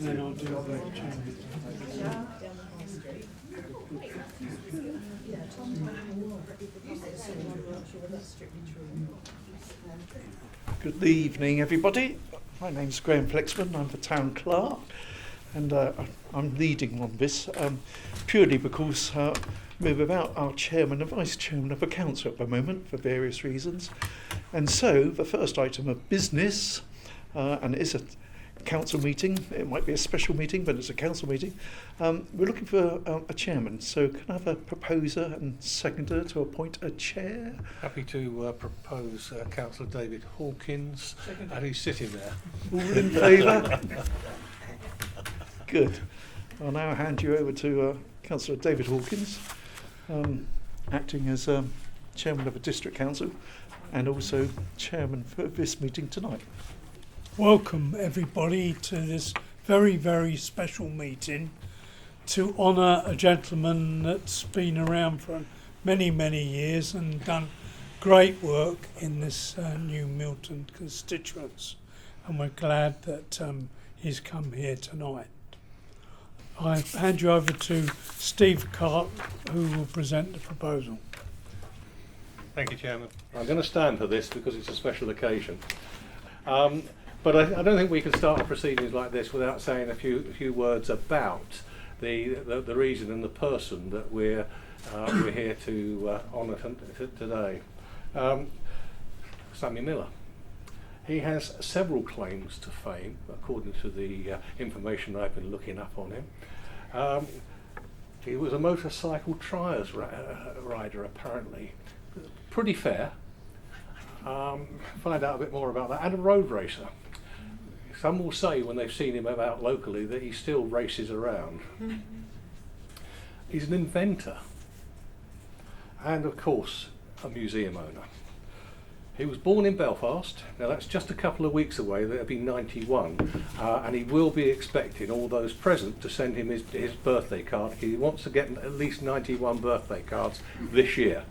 Then I'll do the chairman. Good evening, everybody. My name's Graham Flexman. I'm the town clerk, and I'm leading on this purely because we're without our chairman and vice chairman of the council at the moment for various reasons. And so the first item of business, and it is a council meeting, it might be a special meeting, but it's a council meeting. We're looking for a chairman, so can I have a proposer and seconder to appoint a chair? Happy to propose Councillor David Hawkins, and he's sitting there. All in favour? Good. I'll now hand you over to Councillor David Hawkins, acting as chairman of the district council and also chairman for this meeting tonight. Welcome everybody to this very, very special meeting to honour a gentleman that's been around for many, many years and done great work in this New Milton constituents, and we're glad that he's come here tonight. I hand you over to Steve Cart, who will present the proposal. Thank you, Chairman. I'm going to stand for this because it's a special occasion. But I don't think we can start proceedings like this without saying a few words about the reason and the person that we're here to honour today. Sammy Miller. He has several claims to fame, according to the information I've been looking up on him. He was a motorcycle trials rider, apparently. Pretty fair. Find out a bit more about that. And a road racer. Some will say when they've seen him about locally that he still races around. He's an inventor. And of course, a museum owner. He was born in Belfast. Now that's just a couple of weeks away. That'll be 91, and he will be expecting all those present to send him his birthday card. He wants to get at least 91 birthday cards this year.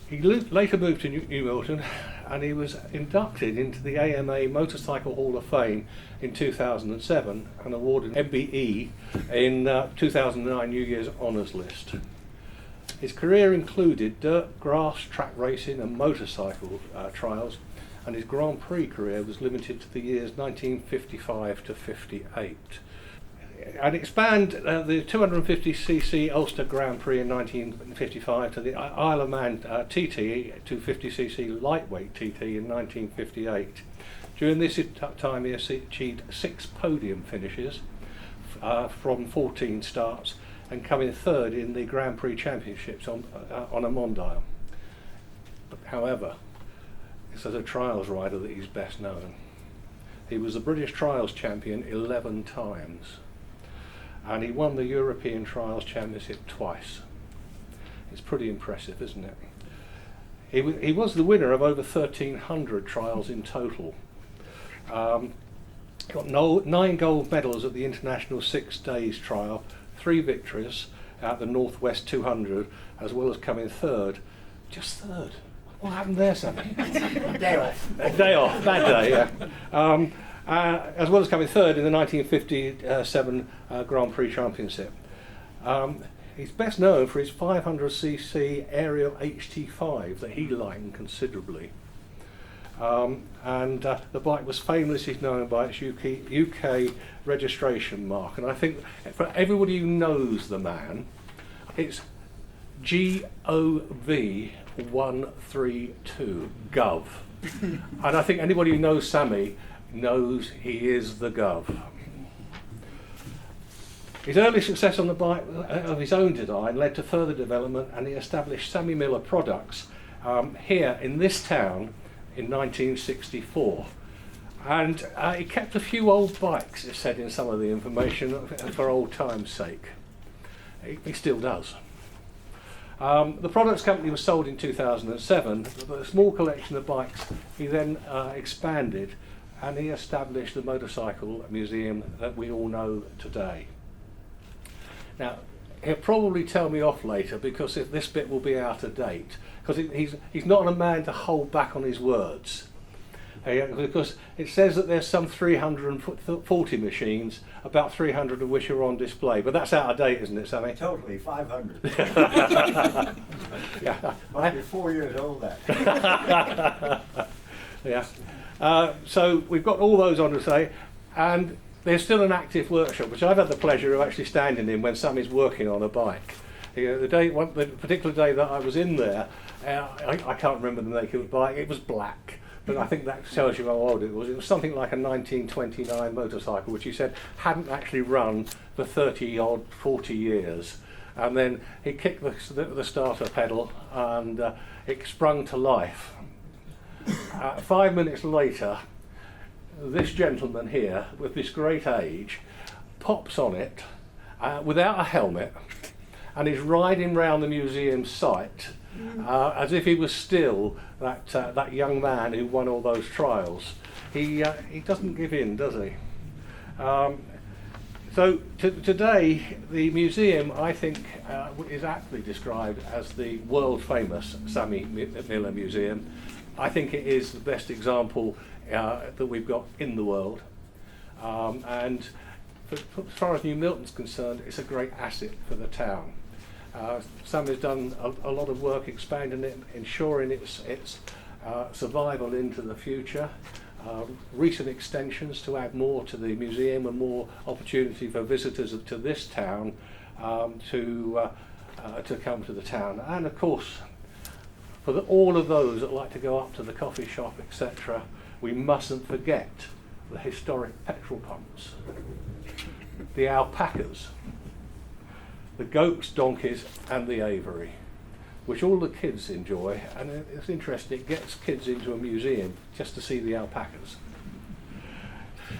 He later moved to New Milton, and he was inducted into the AMA Motorcycle Hall of Fame in 2007 and awarded MBE in 2009 New Year's Honours List. His career included dirt, grass, track racing and motorcycle trials, and his Grand Prix career was limited to the years 1955 to 58. And it spanned the 250cc Ulster Grand Prix in 1955 to the Isle of Man TT 250cc lightweight TT in 1958. During this time he achieved 6 podium finishes from 14 starts, and coming third in the Grand Prix Championships on a Mondial. But however, it's as a trials rider that he's best known. He was the British Trials Champion 11 times, and he won the European Trials Championship twice. It's pretty impressive, isn't it? He was the winner of over 1,300 trials in total. Got 9 gold medals at the International 6 Days Trial, 3 victories at the Northwest 200, as well as coming third. Just third. What happened there, Sammy? Day off. A day off, bad day, yeah. As well as coming third in the 1957 Grand Prix Championship. He's best known for his 500cc Ariel HT5 that he liked considerably. And the bike was famously known by its UK registration mark, and I think for everybody who knows the man, it's GOV132, Gov. And I think anybody who knows Sammy knows he is the Gov. His early success on the bike of his own design led to further development, and he established Sammy Miller products here in this town in 1964. And he kept a few old bikes, it said in some of the information, for old time's sake. He still does. The products company was sold in 2007, but a small collection of bikes he then expanded, and he established the motorcycle museum that we all know today. Now, he'll probably tell me off later because this bit will be out of date, because he's not a man to hold back on his words. Because it says that there's some 340 machines, about 300 of which are on display. But that's out of date, isn't it, Sammy? Totally, 500. Yeah. Must be 4 years old, that. Yeah. So we've got all those on display, and there's still an active workshop, which I've had the pleasure of actually standing in when Sammy's working on a bike. The particular day that I was in there, I can't remember the make of the bike. It was black, but I think that tells you how old it was. It was something like a 1929 motorcycle, which he said hadn't actually run for 30-odd, 40 years. And then he kicked the starter pedal, and it sprung to life. 5 minutes later, this gentleman here, with this great age, pops on it without a helmet, and is riding round the museum site as if he was still that young man who won all those trials. He doesn't give in, does he? So today, the museum, I think, is aptly described as the world famous Sammy Miller Museum. I think it is the best example that we've got in the world. And as far as New Milton's concerned, it's a great asset for the town. Sam has done a lot of work expanding it, ensuring its survival into the future. Recent extensions to add more to the museum and more opportunity for visitors to this town to come to the town. And of course, for all of those that like to go up to the coffee shop, etc., we mustn't forget the historic petrol pumps, the alpacas, the goats, donkeys, and the aviary, which all the kids enjoy. And it's interesting, it gets kids into a museum just to see the alpacas.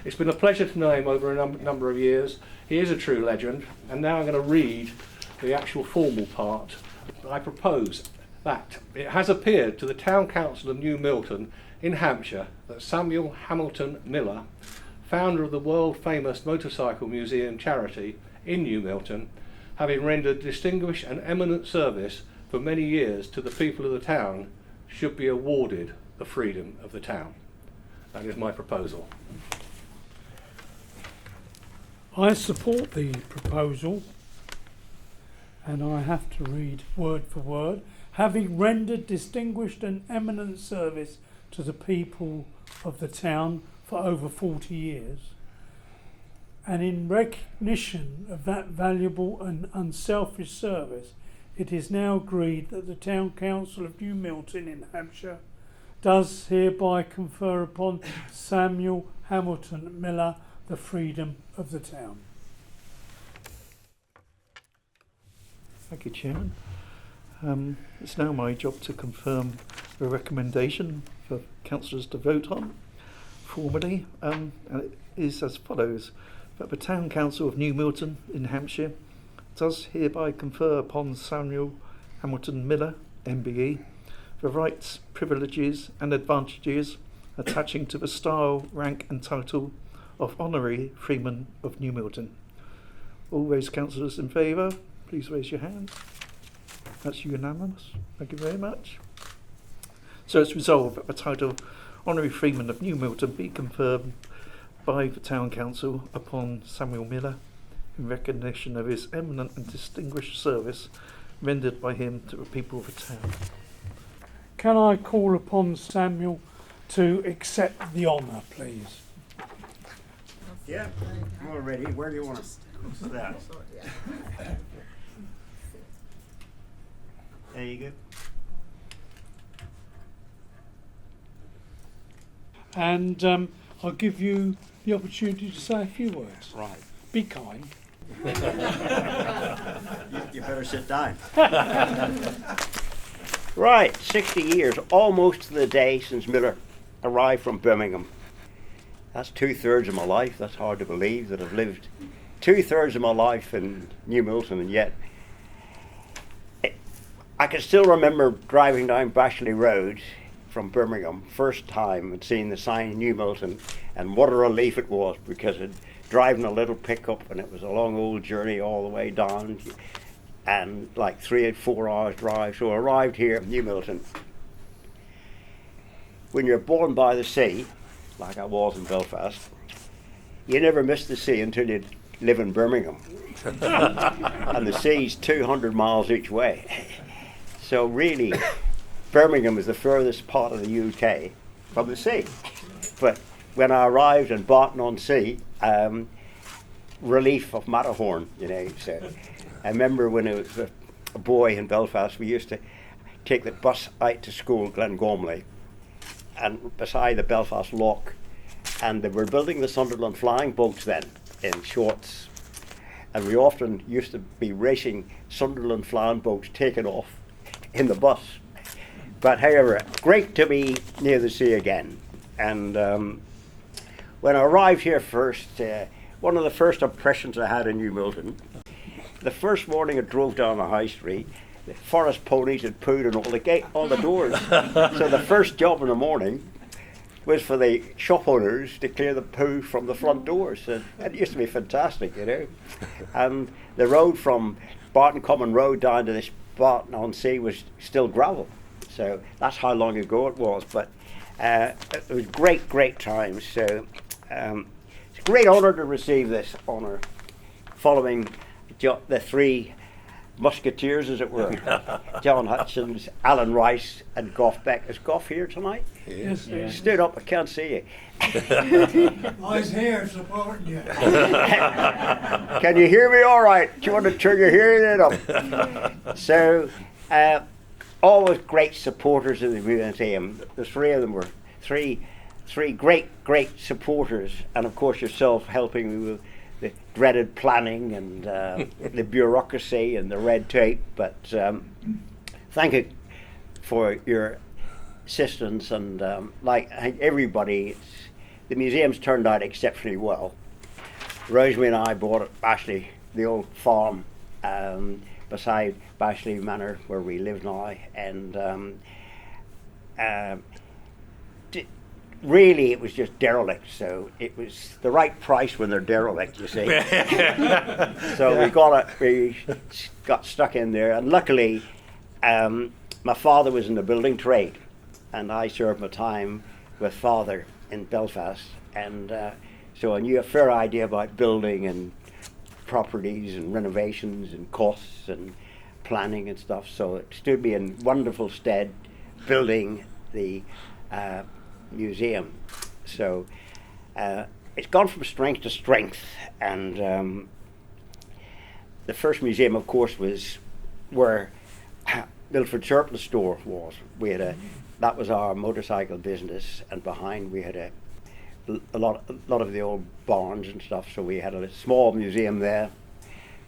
It's been a pleasure to know him over a number of years. He is a true legend, and now I'm going to read the actual formal part. I propose that it has appeared to the Town Council of New Milton in Hampshire that Samuel Hamilton Miller, founder of the world famous Motorcycle Museum charity in New Milton, having rendered distinguished and eminent service for many years to the people of the town, should be awarded the freedom of the town. That is my proposal. I support the proposal, and I have to read word for word. Having rendered distinguished and eminent service to the people of the town for over 40 years, and in recognition of that valuable and unselfish service, it is now agreed that the Town Council of New Milton in Hampshire does hereby confer upon Samuel Hamilton Miller the freedom of the town. Thank you, Chairman. It's now my job to confirm the recommendation for councillors to vote on formally, and it is as follows: that the Town Council of New Milton in Hampshire does hereby confer upon Samuel Hamilton Miller, MBE, the rights, privileges and advantages attaching to the style, rank and title of Honorary Freeman of New Milton. All those councillors in favour, please raise your hand. That's unanimous. Thank you very much. So it's resolved that the title Honorary Freeman of New Milton be confirmed by the Town Council upon Samuel Miller in recognition of his eminent and distinguished service rendered by him to the people of the town. Can I call upon Samuel to accept the honour, please? Yeah, I'm all ready. Where do you want to start? There you go. And I'll give you the opportunity to say a few words. Right. Be kind. You better sit down. Right, 60 years, almost to the day since Miller arrived from Birmingham. That's 2/3 of my life. That's hard to believe that I've lived 2/3 of my life in New Milton, and yet I can still remember driving down Bashley Road from Birmingham, first time, and seeing the sign New Milton, and what a relief it was, because I'd driving a little pickup and it was a long old journey all the way down, and like 3 or 4 hours drive. So I arrived here in New Milton. when you're born by the sea, like I was in Belfast, you never miss the sea until you live in Birmingham. And the sea's 200 miles each way. So really, Birmingham is the furthest part of the UK from the sea. But when I arrived in Barton-on-Sea, relief of Matterhorn, you know. So I remember when I was a boy in Belfast, we used to take the bus out to school, Glengormley, and beside the Belfast Lock, and they were building the Sunderland flying boats then in Shorts, and we often used to be racing Sunderland flying boats taking off in the bus. But however, great to be near the sea again. And when I arrived here first, one of the first impressions I had in New Milton, the first morning I drove down the high street, the forest ponies had pooed on all the doors. So the first job in the morning was for the shop owners to clear the poo from the front doors. And it used to be fantastic, you know. And the road from Barton Common Road down to this Barton-on-Sea was still gravel. So that's how long ago it was. But it was great times. So it's a great honour to receive this honour following the three musketeers, as it were. John Hutchins, Alan Rice and Gough Beck. Is Gough here tonight? Yes, yes. Stood up, I can't see you. I was here supporting you. Can you hear me all right? Do you want to turn your hearing aid up? So, always great supporters of the museum. The three of them were three great supporters, and of course yourself helping me with the dreaded planning and the bureaucracy and the red tape. But thank you for your assistance, and like I think everybody, the museum's turned out exceptionally well. Rosemary and I bought at Bashley, the old farm beside Bashley Manor where we live now, and really it was just derelict, so it was the right price when they're derelict, you see. So we got stuck in there, and luckily my father was in the building trade, and I served my time with father in Belfast, and so I knew a fair idea about building and properties and renovations and costs and planning and stuff, so it stood me in wonderful stead building the museum. So it's gone from strength to strength, and the first museum, of course, was where Milford Surplus Store was. We had that was our motorcycle business, and behind we had a lot of the old barns and stuff. So we had a small museum there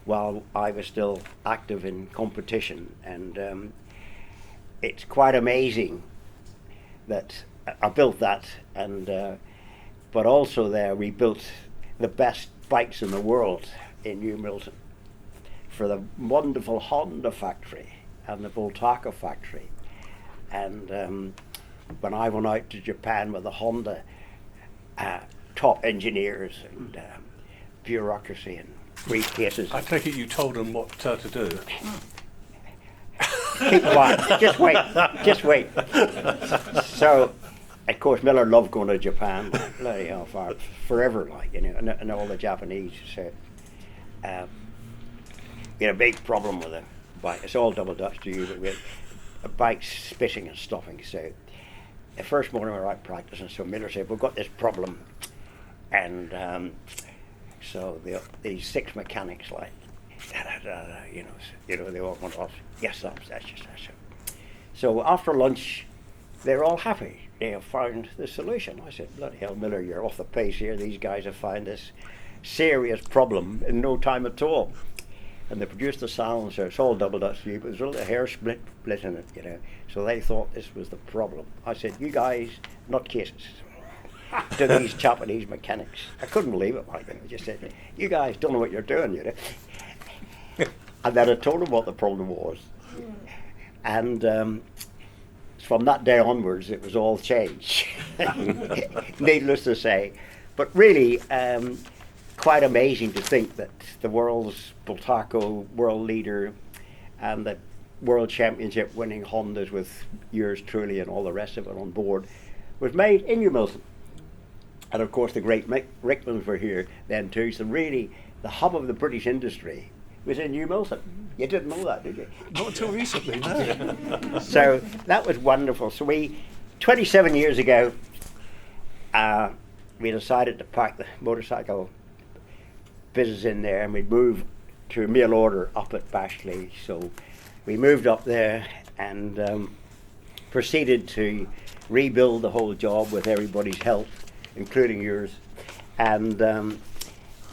while I was still active in competition, and it's quite amazing that I built that, and but also there we built the best bikes in the world in New Milton for the wonderful Honda factory and the Bultaco factory. And when I went out to Japan with the Honda top engineers and bureaucracy and briefcases. I take it you told them what to do. Keep quiet. Just wait. So, of course, Miller loved going to Japan, bloody hell, forever, like, you know, and all the Japanese. So, we had a big problem with the bike. It's all double Dutch to you, but we had a bike spitting and stuffing. So, the first morning we were out practicing, so Miller said, "We've got this problem," and so these six mechanics, like, you know, they all went off. Yes, that's just that. So after lunch, they're all happy. They have found the solution. I said, "Bloody hell, Miller, you're off the pace here. These guys have found this serious problem in no time at all." And they produced the silencer. It's all double Dutch but there's a little hair split in it, you know. So they thought this was the problem. I said, "You guys, nutcases," to these Japanese mechanics. I couldn't believe it, like, I just said, "You guys don't know what you're doing, you know." And then I told them what the problem was. And from that day onwards, it was all changed. Needless to say. But really, quite amazing to think that the world's Bultaco world leader and the world championship winning Hondas with yours truly and all the rest of it on board was made in New Milton. And of course the great Rickmans were here then too, so really the hub of the British industry was in New Milton. You didn't know that, did you? Not until recently, no. So that was wonderful. So 27 years ago, we decided to park the motorcycle business in there, and we'd move to a mail order up at Bashley. So we moved up there and proceeded to rebuild the whole job with everybody's help, including yours. And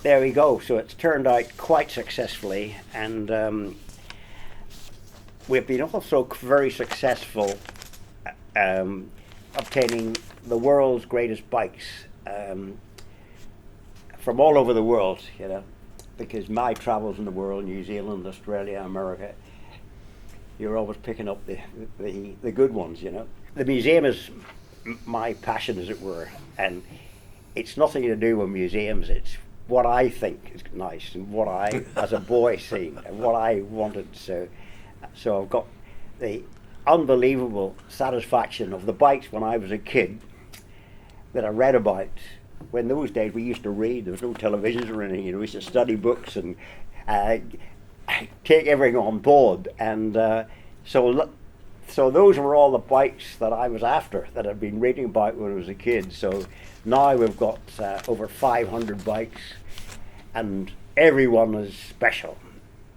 there we go. So it's turned out quite successfully, and we've been also very successful obtaining the world's greatest bikes from all over the world, you know, because my travels in the world, New Zealand, Australia, America, you're always picking up the good ones, you know. The museum is my passion, as it were, and it's nothing to do with museums. It's what I think is nice and what I, as a boy, seen and what I wanted. So I've got the unbelievable satisfaction of the bikes when I was a kid that I read about. When those days we used to read, there was no televisions or anything, you know, we used to study books and take everything on board. And so those were all the bikes that I was after, that I'd been reading about when I was a kid. So now we've got over 500 bikes, and everyone is special.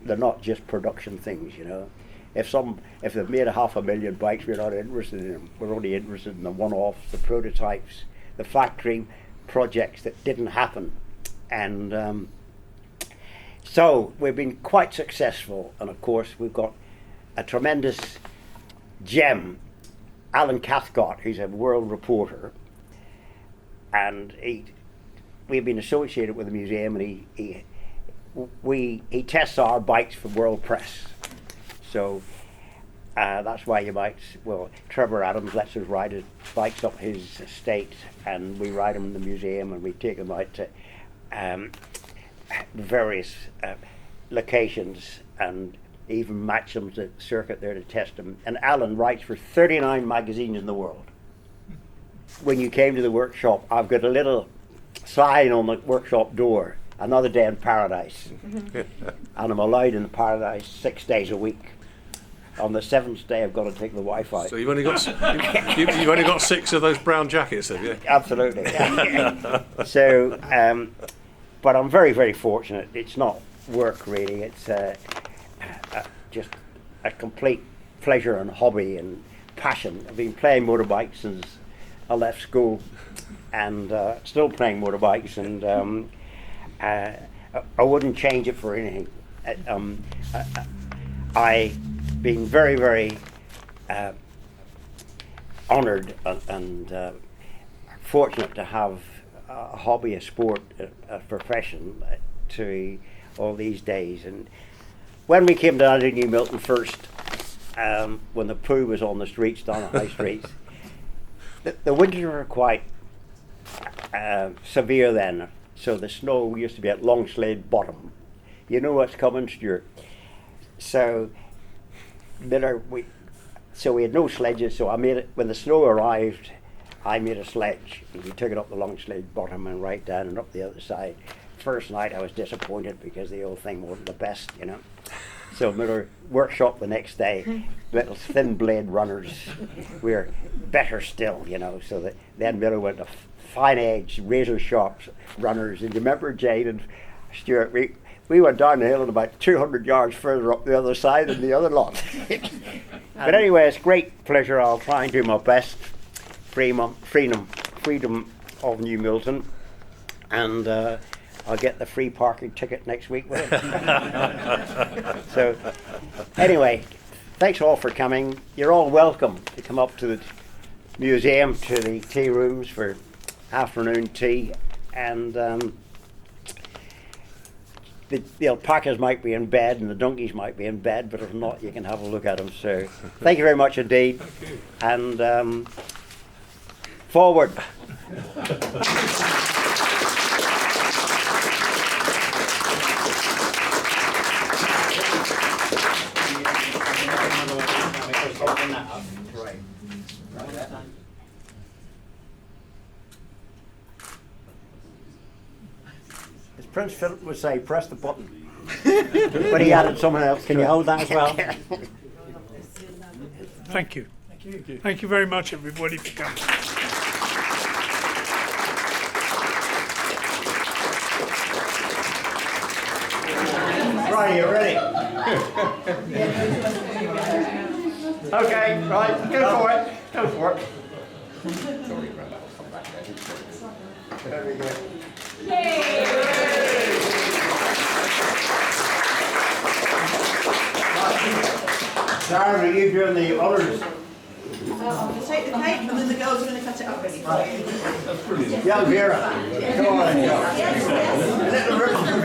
They're not just production things, you know. If they've made 500,000 bikes, we're not interested in them. We're only interested in the one-offs, the prototypes, the factory projects that didn't happen. And so we've been quite successful, and of course we've got a tremendous gem, Alan Cathcart, who's a world reporter, and we've been associated with the museum, and he tests our bikes for world press. So that's why Trevor Adams lets us ride his bikes up his estate, and we ride them in the museum, and we take them out to various locations and even match them to the circuit there to test them. And Alan writes for 39 magazines in the world. When you came to the workshop, I've got a little sign on the workshop door, another day in paradise. And I'm allowed in paradise 6 days a week. On the 7th day, I've got to take the Wi-Fi. So you've only got you've only got 6 of those brown jackets, have you? Absolutely. So, but I'm very, very fortunate. It's not work really. It's just a complete pleasure and hobby and passion. I've been playing motorbikes since I left school, and still playing motorbikes, and I wouldn't change it for anything. I've been very, very honoured and fortunate to have a hobby, a sport, a profession to all these days. And when we came down to New Milton first, when the poo was on the streets, down the high streets, the winters were quite severe then. So the snow used to be at Longslade Bottom. You know what's coming, Stuart. So Miller, we had no sledges. So I made it when the snow arrived. I made a sledge, and we took it up the Longslade Bottom and right down and up the other side. First night I was disappointed because the old thing wasn't the best, you know. So Miller workshop the next day, little thin blade runners were better still, you know. So that then Miller went to fine edge, razor sharp runners. And you remember Jane and Stuart, we went down the hill and about 200 yards further up the other side than the other lot. But anyway, it's a great pleasure. I'll try and do my best. Freedom of New Milton, and I'll get the free parking ticket next week with it. So anyway, thanks all for coming. You're all welcome to come up to the museum, to the tea rooms for afternoon tea, and the alpacas might be in bed and the donkeys might be in bed, but if not, you can have a look at them. So thank you very much indeed. And forward. Prince Philip would say, press the button. But he added someone else. Can you hold that as well? Thank you. Thank you very much, everybody, for coming. Right, you ready? Okay, right, go for it. Go for it. Very good. Sarah, are you doing the honours? I'm going to take the cake and then the girls are going to cut it up ready for you. Young Vera, come on, go. Little ribbon.